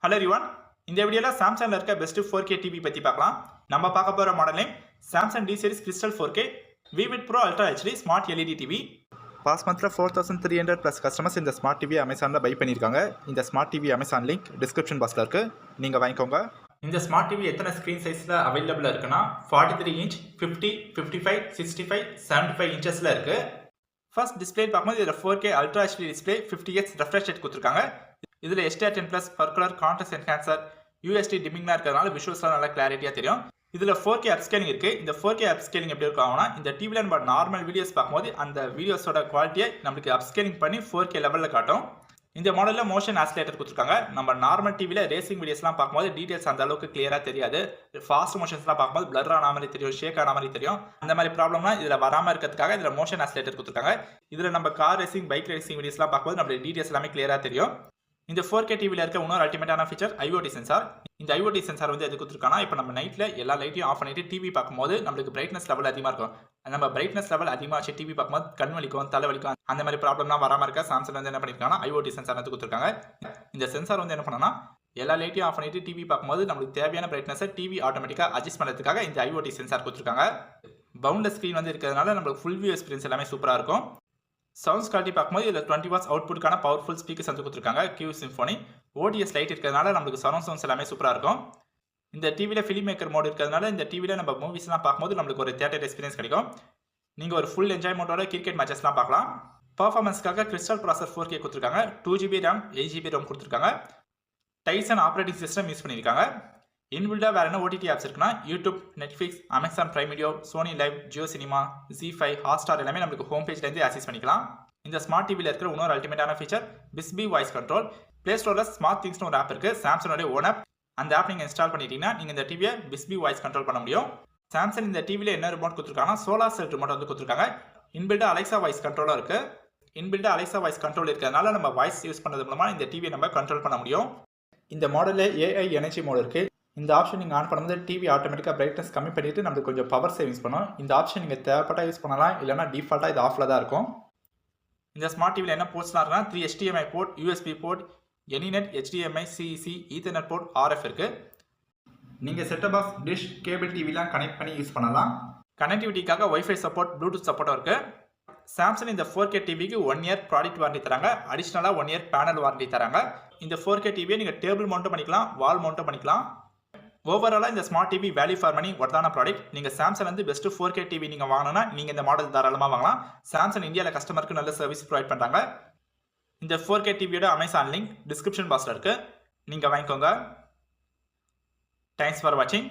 Hello everyone, இந்த வீடியோல சாம்சங்ல இருக்க பெஸ்ட் 4K டிவி பத்தி பார்க்கலாம். நம்ம பார்க்க போற model name Samsung D series crystal 4K vivid pro ultra HD smart LED TV. Past மந்த்ல 4300 பிளஸ் கஸ்டமர்ஸ் இந்த ஸ்மார்ட் டிவி அமேசான்ல பை பண்ணிருக்காங்க. இந்த smart TV Amazon link description பாக்ஸ்ல இருக்கு, நீங்க வாங்கிக்கோங்க. இந்த ஸ்மார்ட் டிவி எத்தனை ஸ்கிரீன் சைஸ்ல அவைலபிளா இருக்குன்னா 43 இன்ச், 50, 55, 65, 75 இன்ச்சஸ்ல இருக்கு. ஃபர்ஸ்ட் டிஸ்பிளே பார்க்கும்போது இதில் 4K ultra HD display 50Hz refresh rate கொடுத்துருக்காங்க. இதில் HDR10+ burglar contrast enhancer USD டிமிங்லாம் இருக்கிறதுனால விஷுவல்ஸ்லாம் நல்லா கிளாரிட்டியாக தெரியும். இதில் 4K அப்ஸ்கேலிங் இருக்குது. இந்த 4K அப்ஸ்கேலிங் எப்படி இருக்கும், இந்த டிவியில் நம்ம நார்மல் வீடியோஸ் பார்க்கும்போது அந்த வீடியோஸோட குவாலிட்டியை நம்மளுக்கு அப்ஸ்கேலிங் பண்ணி 4K லெவலில் காட்டும். இந்த மாடலில் மோஷன் ஆசிலேட்டர் கொடுத்துருக்காங்க. நம்ம நார்மல் டிவியில் ரேசிங் வீடியோஸ்லாம் பார்க்கும்போது டீடைல்ஸ் அந்த அளவுக்கு கிளியராக தெரியாது. ஃபாஸ்ட் மோஷன்ஸ்லாம் பார்க்கும்போது பிளர் ஆன மாதிரி தெரியும், ஷேக் ஆன மாதிரி தெரியும். அந்த மாதிரி ப்ராப்ளம்லாம் இதில் வராமல் இருக்கிறதுக்காக இதில் மோஷன் ஆசிலேட்டர் கொடுத்துருக்காங்க. இதில் நம்ம கார் ரேசிங், பைக் ரேசிங் வீடியோஸ்லாம் பார்க்கும்போது நம்மளுக்கு டீடைல்ஸ் எல்லாமே கிளியராக தெரியும். இந்த 4K டிவியில் இருக்க இன்னொரு அல்டிமேட்டான ஃபீச்சர் IoT சென்சார். இந்த IoT சென்சார் வந்து எது கொடுத்துருக்காங்கன்னா, இப்போ நம்ம நைட்டில் எல்லா லைட்டையும் ஆஃப் பண்ணிட்டு டிவி பார்க்கும்போது நம்மளுக்கு பிரைட்னஸ் லெவல் அதிகமாக இருக்கும். நம்ம பிரைட்னஸ் லெவல் அதிகமாக வச்சு டிவி பார்க்கும்போது கண் வலிக்கும், தலை வலிக்கும், அந்த மாதிரி ப்ராப்ளம்லாம் வராமல் இருக்க சாம்சங் வந்து என்ன பண்ணியிருக்காங்கன்னா IoT சென்சார் வந்து கொடுத்துருக்காங்க. இந்த சென்சார் வந்து என்ன பண்ணனா, எல்லா லைட்டையும் ஆஃப் பண்ணிட்டு டிவி பார்க்கும்போது நம்மளுக்கு தேவையான பிரைட்னஸை டிவி ஆட்டோமேட்டிக்காக அட்ஜஸ்ட் பண்ணுறதுக்காக இந்த IoT சென்சார் கொடுத்துருக்காங்க. பவுண்டர் ஸ்க்ரீன் வந்து இருக்கிறதுனால நம்மளுக்கு ஃபுல் வியூ எக்ஸ்பீரியன்ஸ் எல்லாமே சூப்பராக இருக்கும். சவுண்ட்ஸ் குவாலிட்டி பார்க்கும்போது இதில் 20 வாட்ஸ் அவுட்புட்கான பவர்ஃபுல் ஸ்பீக்கர்ஸ் வந்து கொடுத்துருக்காங்க. Q சிம்ஃபோனி ODS லைட் இருக்கிறதுனால நம்மளுக்கு சரௌண்ட் சவுண்ட்ஸ் எல்லாமே சூப்பராக இருக்கும். இந்த டிவியில் ஃபிலிம் மேக்கர் மோட் இருக்கிறதுனால இந்த டிவியில் நம்ம மூவிஸ்லாம் பார்க்கும்போது நம்மளுக்கு ஒரு தியேட்டர் எக்ஸ்பீரியன்ஸ் கிடைக்கும். நீங்கள் ஒரு ஃபுல் என்ஜாய்மெண்ட்டோட கிரிக்கெட் மேட்சஸ்லாம் பார்க்கலாம். பர்ஃபார்மன்ஸ்க்காக கிறிஸ்டல் ப்ராசர் 4K கொடுத்துருக்காங்க. 2GB RAM, 8GB ROM கொடுத்துருக்காங்க. டைசன் ஆப்ரேட்டிங் சிஸ்டம் யூஸ் பண்ணியிருக்காங்க. இன்பில்டாக வேறு என்ன OTT ஆப்ஸ் இருக்குன்னா YouTube, Netflix, Amazon Prime video, Sony Liv, Jio cinema, Z5, Hotstar எல்லாமே நம்மளுக்கு ஹோம் பேஜ்லேருந்து ஆக்சஸ் பண்ணிக்கலாம். இந்த ஸ்மார்ட் டிவியில் இருக்கிற இன்னொரு அல்டிமேட்டான ஃபீச்சர் பிஸ்பி வாய்ஸ் கண்ட்ரோல். ப்ளே ஸ்டோரில் ஸ்மார்ட் திங்ஸ்னு ஒரு ஆப் இருக்குது, சாம்சங்கோட ஓன் ஆப். அந்த ஆப் நீங்கள் இன்ஸ்டால் பண்ணிட்டீங்கன்னா நீங்கள் இந்த டிவியை பிஸ்பி வாய்ஸ் கண்ட்ரோல் பண்ண முடியும். சாம்சங் இந்த டிவியில் என்ன ரிமோட் கொடுத்துருக்காங்கன்னா சோலார் செல் ரிமோட் வந்து கொடுத்துருக்காங்க. இன்பில்டாக அலெக்சா வாய்ஸ் கண்ட்ரோலாக இருக்குது. இன்பில்டாக அலெக்சா வாய்ஸ் கண்ட்ரோல் இருக்கிறதுனால நம்ம வாய்ஸ் யூஸ் பண்ணுறது மூலமாக இந்த டிவியை நம்ம கண்ட்ரோல் பண்ண முடியும். இந்த மாடலில் AI எனர்ஜி மோட் இருக்குது. இந்த ஆப்ஷன் நீங்கள் ஆன் பண்ணும்போது டிவி ஆட்டோமேட்டிக்காக பிரைட்னஸ் கம்மி பண்ணிவிட்டு நம்மளுக்கு கொஞ்சம் பவர் சேவிங்ஸ் பண்ணும். இந்த ஆப்ஷன் நீங்கள் தேவைப்பட்டால் யூஸ் பண்ணலாம், இல்லைனா டிஃபால்ட்டாக இது ஆஃபில் தான் இருக்கும். இந்த ஸ்மார்ட் டிவியில் என்ன போர்ட்ஸ்லாம் இருக்குன்னா 3 HDMI port, USB port, Anynet, HDMI, CEC, ethernet port, RF இருக்குது. நீங்கள் செட்டப் பாக்ஸ், டிஷ், கேபிள் டிவிலாம் கனெக்ட் பண்ணி யூஸ் பண்ணலாம். கனெக்டிவிட்டிக்காக வைஃபை சப்போர்ட், ப்ளூடூத் சப்போர்ட்டும் இருக்குது. சாம்சங் இந்த 4K டிவிக்கு 1 இயர் ப்ராடக்ட் வாரண்டி தராங்க. அடிஷ்னலாக 1 இயர் பேனல் வாரண்டி தராங்க. இந்த 4K டிவியை நீங்கள் டேபிள் மவுண்ட்டும் பண்ணிக்கலாம், வால் மவுண்ட்டும் பண்ணிக்கலாம். ஓவராலாக இந்த smart TV value for money ஒர்த்தான ப்ராடக்ட். நீங்கள் சாம்சங் வந்து பெஸ்ட் 4K டிவி நீங்கள் வாங்கினா நீங்கள் இந்த மாடல் தாராளமாக வாங்கலாம். சாம்சங் இந்தியாவில் கஸ்டமருக்கு நல்ல சர்வீஸ் ப்ரொவைட் பண்ணுறாங்க. இந்த 4K டிவியோட அமேசான் லிங்க் டிஸ்கிரிப்ஷன் பாக்ஸில் இருக்குது, நீங்கள் வாங்கிக்கோங்க. தேங்க்ஸ் ஃபார் வாட்சிங்.